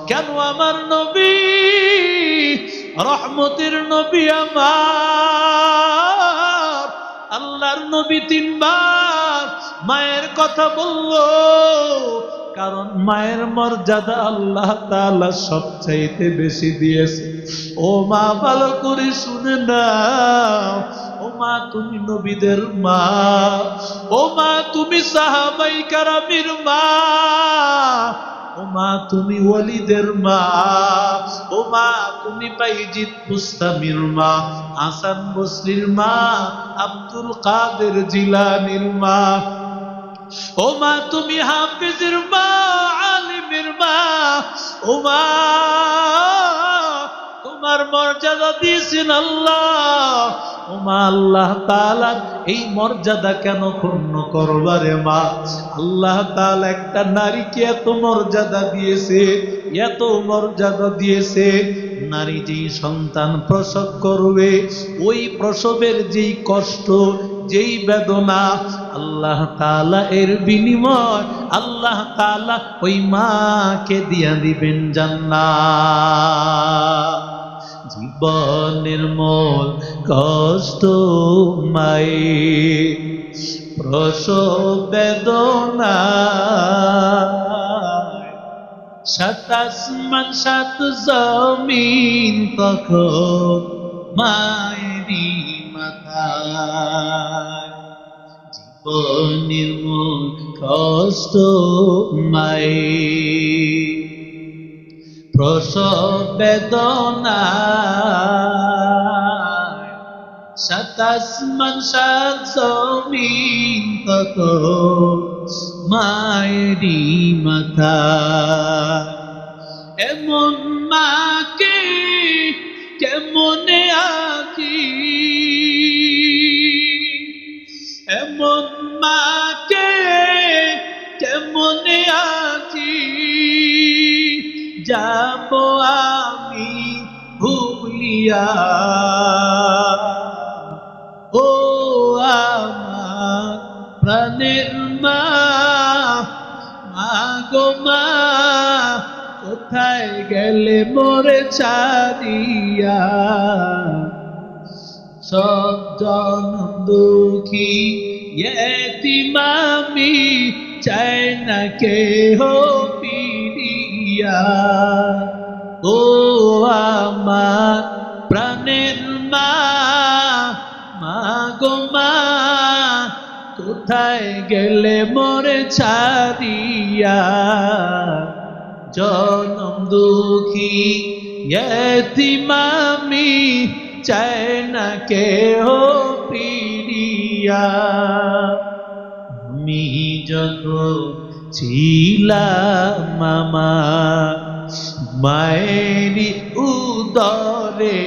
কেন আমার নবী রহমতের নবী আমার আল্লাহর নবী তিনবার মায়ের কথা বলল? কারণ মায়ের মর্যাদা আল্লাহ তাআলা সবচাইতে বেশি দিয়েছে। ও মা, ভালো করে শুনে নাও। ও মা, তুমি নবীদের মা। ও মা, তুমি সাহাবায়ে কেরামের মা। ও মা, তুমি ওয়ালিদের মা। ও মা, তুমি বাইজিদ বুস্তামির মা, হাসান বসরির মা, আব্দুল কাদের জিলানীর মা। ও মা, তুমি হাফিজের মা, আলিমের মা। ও মা, তোমার মর্যাদা দিয়েছেন আল্লাহ। ও মা, আল্লাহ তাআলা এই মর্যাদা কেন ক্ষুণ্ণ করবারে মা? আল্লাহ তাআলা একটা নারীকে এত মর্যাদা দিয়েছে, এত মর্যাদা দিয়েছে। নারী যেই সন্তান প্রসব করবে, ওই প্রসবের যেই কষ্ট, যেই বেদনা, আল্লাহ তাআলা এর বিনিময় আল্লাহ তাআলা ওই মাকে দিয়া দিবেন জান্নাত। জীবনের মূল কষ্ট মায়ের প্রসব বেদনা, সাত আসমান সাত জমিন তখন মায়েরই মাথায়। জীবনের মূল কষ্ট মায়ের প্রসব বেদনা, সাত আসমান সাত জমিন তখন মায়েরই মাথা। এমন মাকে কেমনে আঁকি, এমন মাকে কেমনে আঁকি, যাব আমি ভুলিয়া। ও আমার প্রাণের মা, মা গো মা, কোথায় গেলে মোরে ছাড়িয়া? সব জনম দুঃখী এতিম আমি, চাই না কেহ ফিরিয়া। ও আমার প্রাণের মা, মা গো মা, কোথায় গেলে মোরে ছাড়িয়া? জনম দুঃখী এতিম আমি, চাই না কেহ ফিরিয়া। আমি যখন ছিলাম মামা মায়েরই উদরে,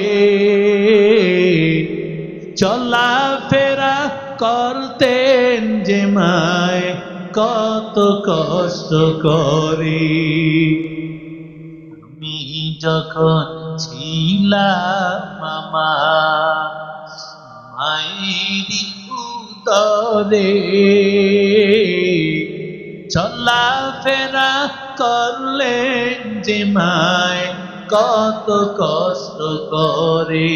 চলাফেরা করতেন যে মায় কত কষ্ট করে। আমি যখন ছিলাম মামা মায়েরই উদরে, চলাফেরা করলেন যে মায় কত কষ্ট করে।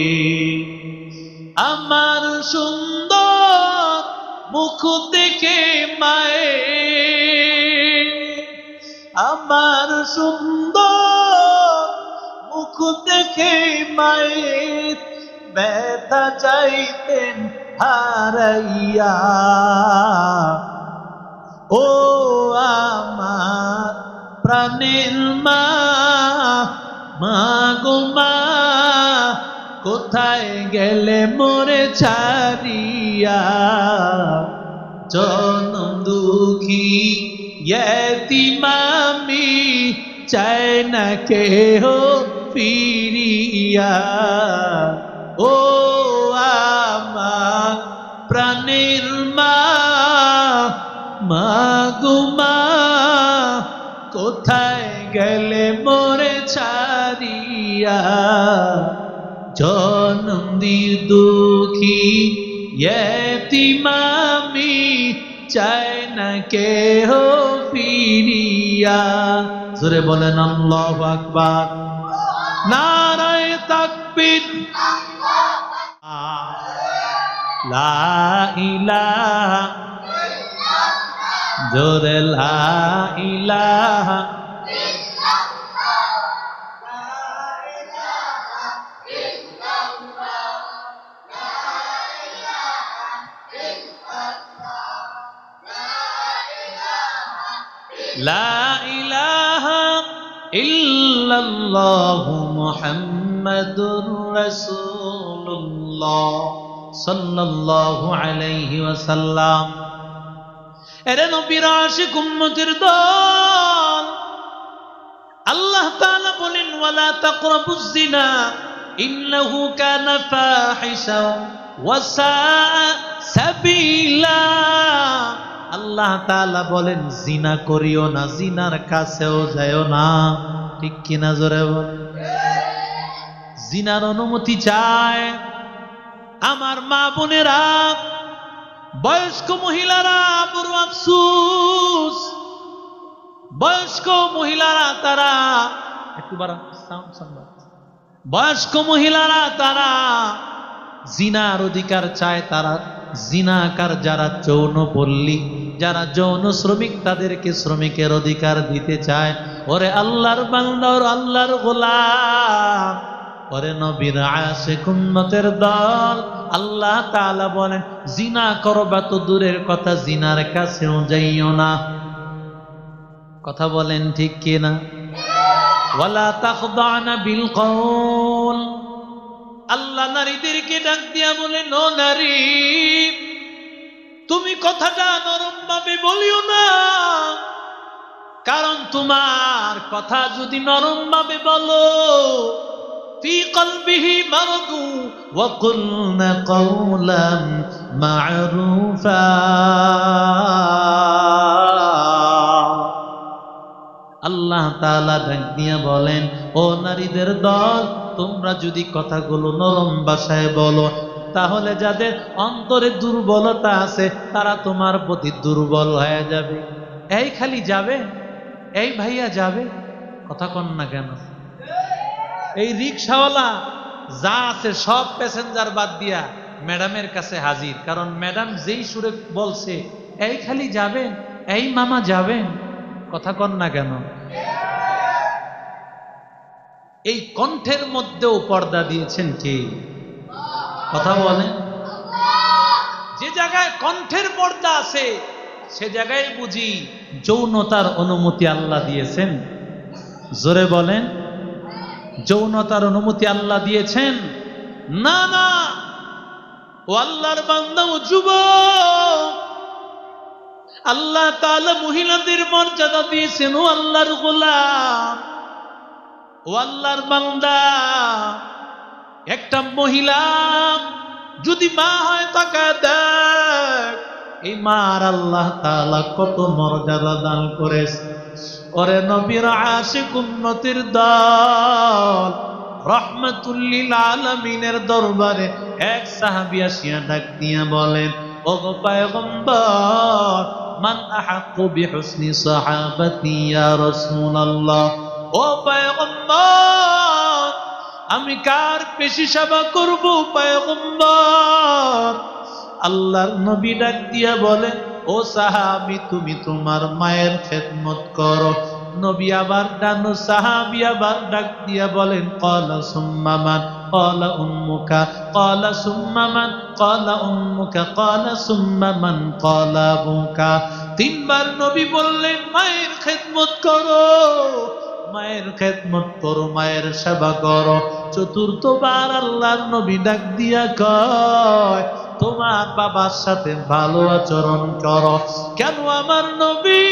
আমার সুন্দর মুখ দেখে মায়ে, আমার সুন্দর মুখ দেখে মায়ে ব্যথা চাইতেন হারাইয়া। ও আমার প্রাণের মা, মা গো মা, কোথায় গেলে মোরে ছাড়িয়া? জনম দুঃখী এতিম আমি, চাই না কেহ ফিরিয়া। ও আমার প্রাণের মা, মা গো মা, কোথায় গেলে মোরে ছাড়িয়া? জনম দুঃখী এতিম আমি, চাই না কেহ ফিরিয়া। জোরে বলেন আল্লাহু আকবার। নারায়ে তাকবীর। লা ইলাহা, জোরে লা ইলাহা, লা ইলাহা ইল্লাল্লাহু মুহাম্মাদুর রাসূলুল্লাহ সাল্লাল্লাহু আলাইহি ওয়াসাল্লাম। এরে নবীর আশিক উম্মতের দল, আল্লাহ তাআলা বলেন ওয়ালা তাকরাবুজ জিনা ইন্নাহু কানা ফাহিশা ওয়া সাআ সাবিলা। আল্লাহ তাআলা বলেন জিনা করিও না, জিনার কাছেও যাইও না। ঠিক কিনা জোরে বল। জিনার অনুমতি চায় আমার মা বোনেরা, বয়স্ক মহিলারা বড় আফসোস। বয়স্ক মহিলারা তারা একটু বাড়া সাউন্ড, বয়স্ক মহিলারা তারা জিনার অধিকার চায়। তারা জিনাকার যারা যৌনপল্লী, যারা যৌন শ্রমিক, তাদেরকে শ্রমিকের অধিকার দিতে চায়। ওরে আল্লাহর বান্দা, ওরে আল্লাহর গোলাম, ওরে নবীর আশিক উম্মতের দল, আল্লাহ তাআলা বলেন জিনা করবা তো দূরের কথা, জিনার কাছেও যাইও না। কথা বলেন ঠিক কিনা? ওয়ালা তাখদানা বিল কওল। আল্লাহ নারীদেরকে ডাক দিয়া বলেন, ও নারী, তুমি কথাটা নরম ভাবে বলিও না, কারণ তোমার কথা যদি নরম ভাবে বলো, ফি কলবিহি মারদু ওয়া কুলনা কওলাম মা'রুফা। আল্লাহ তাআলা ডাক দিয়া বলেন, ও নারীদের দল, তোমরা যদি কথাগুলো নরম ভাষায় বলো, তাহলে যাদের অন্তরে দুর্বলতা আছে তারা তোমার প্রতি দুর্বল হয়ে যাবে। এই খালি যাবে, এই ভাইয়া যাবে, কথা কন না কেন? এই রিকশাওয়ালা যা আছে সব প্যাসেঞ্জার বাদ দিয়া ম্যাডামের কাছে হাজির, কারণ ম্যাডাম যেই সুরে বলছে এই খালি যাবেন, এই মামা যাবেন, কথা কন না কেন? এই কণ্ঠের মধ্যেও পর্দা দিয়েছেন কে? কথা বলেন। যে জায়গায় কণ্ঠের পর্দা আছে সে জায়গায় বুঝি যৌনতার অনুমতি আল্লাহ দিয়েছেন? জোরে বলেন, যৌনতার অনুমতি আল্লাহ দিয়েছেন? না না, ও আল্লাহর বান্দা ও যুবক, আল্লাহ তাআলা মহিলাদের মর্যাদা দিয়েছেন। ও আল্লাহর গোলাম, ও আল্লাহর বান্দা, একটা মহিলা যদি মা হয় তাকায় দেখ, এই মার আল্লাহ তাআলা কত মর্যাদা দান করেছে। ওরে নবীর আশিক উম্মতের দল, রাহমাতুল লিল আলামিনের দরবারে এক সাহাবী আসিয়া ডাক দিয়া বলেন, ওগো পয়গম্বর, মান আহাক্কু বিহুসনি সাহাবাতি ইয়া রাসূলুল্লাহ। ও পয়গম্বর, আমি কার বেশি সেবা করব পয়গম্বর? আল্লাহর নবী ডাক দিয়া বলেন, ও সাহাবী, তুমি তোমার মায়ের খেদমত করো। নবী আবার ডানো, সাহাবী আবার ডাক দিয়া বলেন, ক্বালা সুম্মা মান? ক্বালা উম্মুকা। ক্বালা সুম্মা মান? ক্বালা উম্মুকা। ক্বালা সুম্মা মান? ক্বালা আবুকা। তিনবার নবী বললেন, মায়ের খেদমত করো, মায়ের খেদমত করো, মায়ের সেবা করো। চতুর্থবার আল্লাহর নবী ডাক দিয়া কয়, তোমার বাবার সাথে ভালো আচরণ করো। কেন? আমার নবী,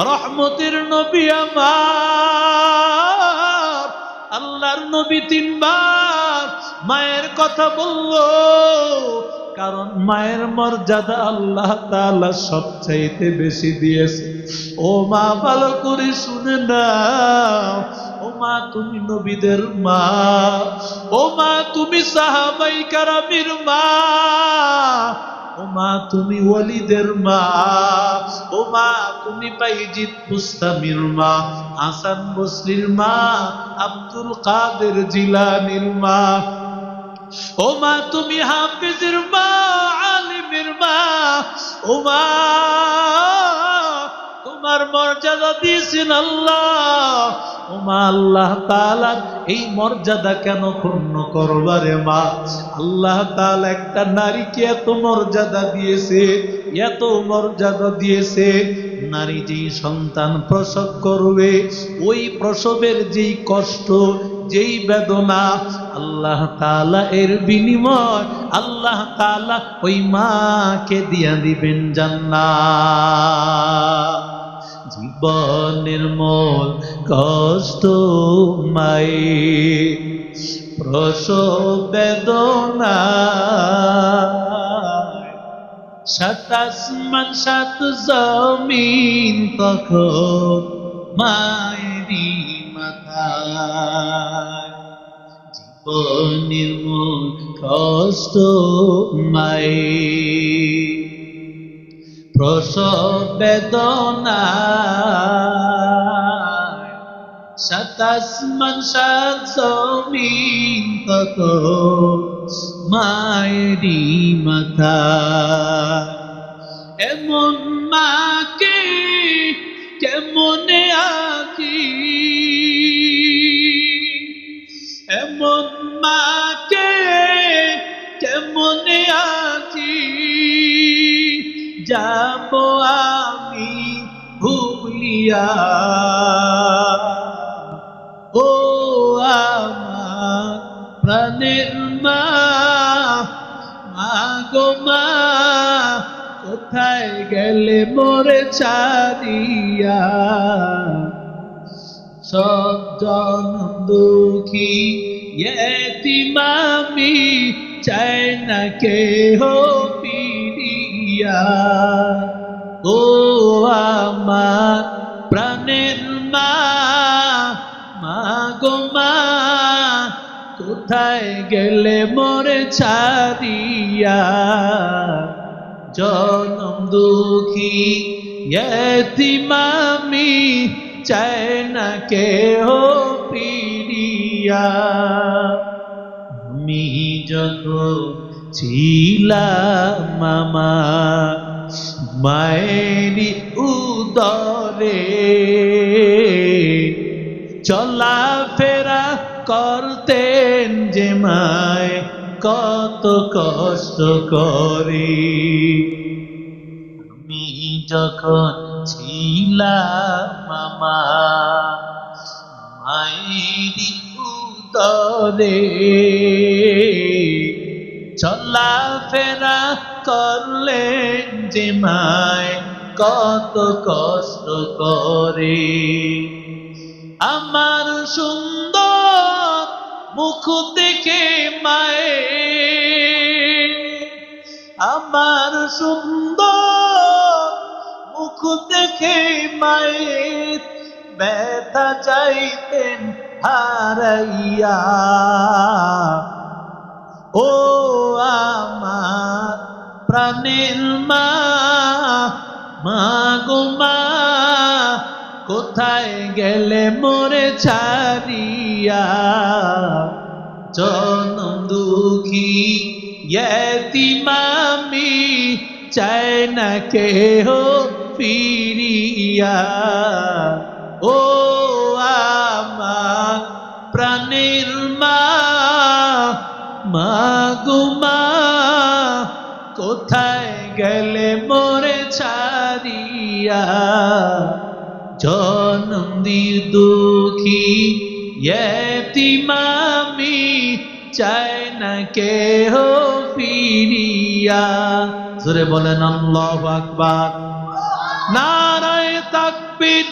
রহমতের নবী, আমার আল্লাহর নবী তিনবার মায়ের কথা বলল, কারণ মায়ের মর্যাদা আল্লাহ তাআলা সবচাইতে বেশি দিয়েছে। ও মা, ভালো করে শুনে নাও, ও মা, তুমি নবীদের মা, ও মা, তুমি সাহাবায়ে কেরামের মা, ও মা তুমি ওয়ালিদের মা, ও মা তুমি বাইজিদ বুস্তামির মা, হাসান বসরির মা, আব্দুল কাদের জিলানীর মা, ও মা তুমি হাফিজের মা, আলিমের মা, ও মা তোমার মর্যাদা দিয়েছেন আল্লাহ, ও মা আল্লাহ তাআলা এই মর্যাদা কেন ক্ষুণ্ণ করবারে মা? আল্লাহ তাআলা একটা নারীকে এত মর্যাদা দিয়েছে, এত মর্যাদা দিয়েছে, নারী যেই সন্তান প্রসব করবে ওই প্রসবের যেই কষ্ট, যেই বেদনা, আল্লাহ তাআলা এর বিনিময় আল্লাহ তাআলা ওই মাকে দিয়া দিবেন জান্নাত। জীবনের মূল কষ্ট মায়ের প্রসব বেদনা, সাত আসমান সাত জমিন তখন মায়েরই মাথায়। জীবনের মূল কষ্ট মায়ের প্রসব বেদনা, সাত আসমান সাত জমিন তত মায়েরই মাথা। এমন মাকে কেমনে আঁকি, এমন মাকে কেমনে আঁকি, যাব আমি ভুলিয়া, ও আমার প্রাণের মা, মা গো মা কোথায় গেলে মোরে ছাড়িয়া? সব জনম দুঃখী এতিম আমি, চাই না কেহ পিড়িয়া, ও আমার প্রাণের মা, মা গো মা কোথায় গেলে মোরে ছাড়িয়া? জনম দুঃখী এতিম আমি, চাই না কেহ পিড়িয়া। আমি যখন ছিলাম মামা মায়েরি উদরে, চলা ফেরা করতেন যে মায় কত কষ্ট করে। আমি যখন ছিলাম মামা মায়েরি উদরে, চলা ফেরা করলেন যে মায় কত কষ্ট করে। আমার সুন্দর মুখ দেখে মায়ে, আমার সুন্দর মুখ দেখে মায়ে ব্যথা চাইতেন হারাইয়া, ও আমার প্রাণের মা, মা গো মা কোথায় গেলে মোরে ছাড়িয়া? জনম দুঃখী এতিম আমি, চাই না কেহ ফিরিয়া, ও আমার প্রাণের মা, মা গো মা কোথায় গেলে মোরে ছাড়িয়া? জনম দুঃখী এতিম আমি, চাই না কেহ ফিরিয়া। জোরে বলেন আল্লাহু আকবার, নারায়ে তাকবীর।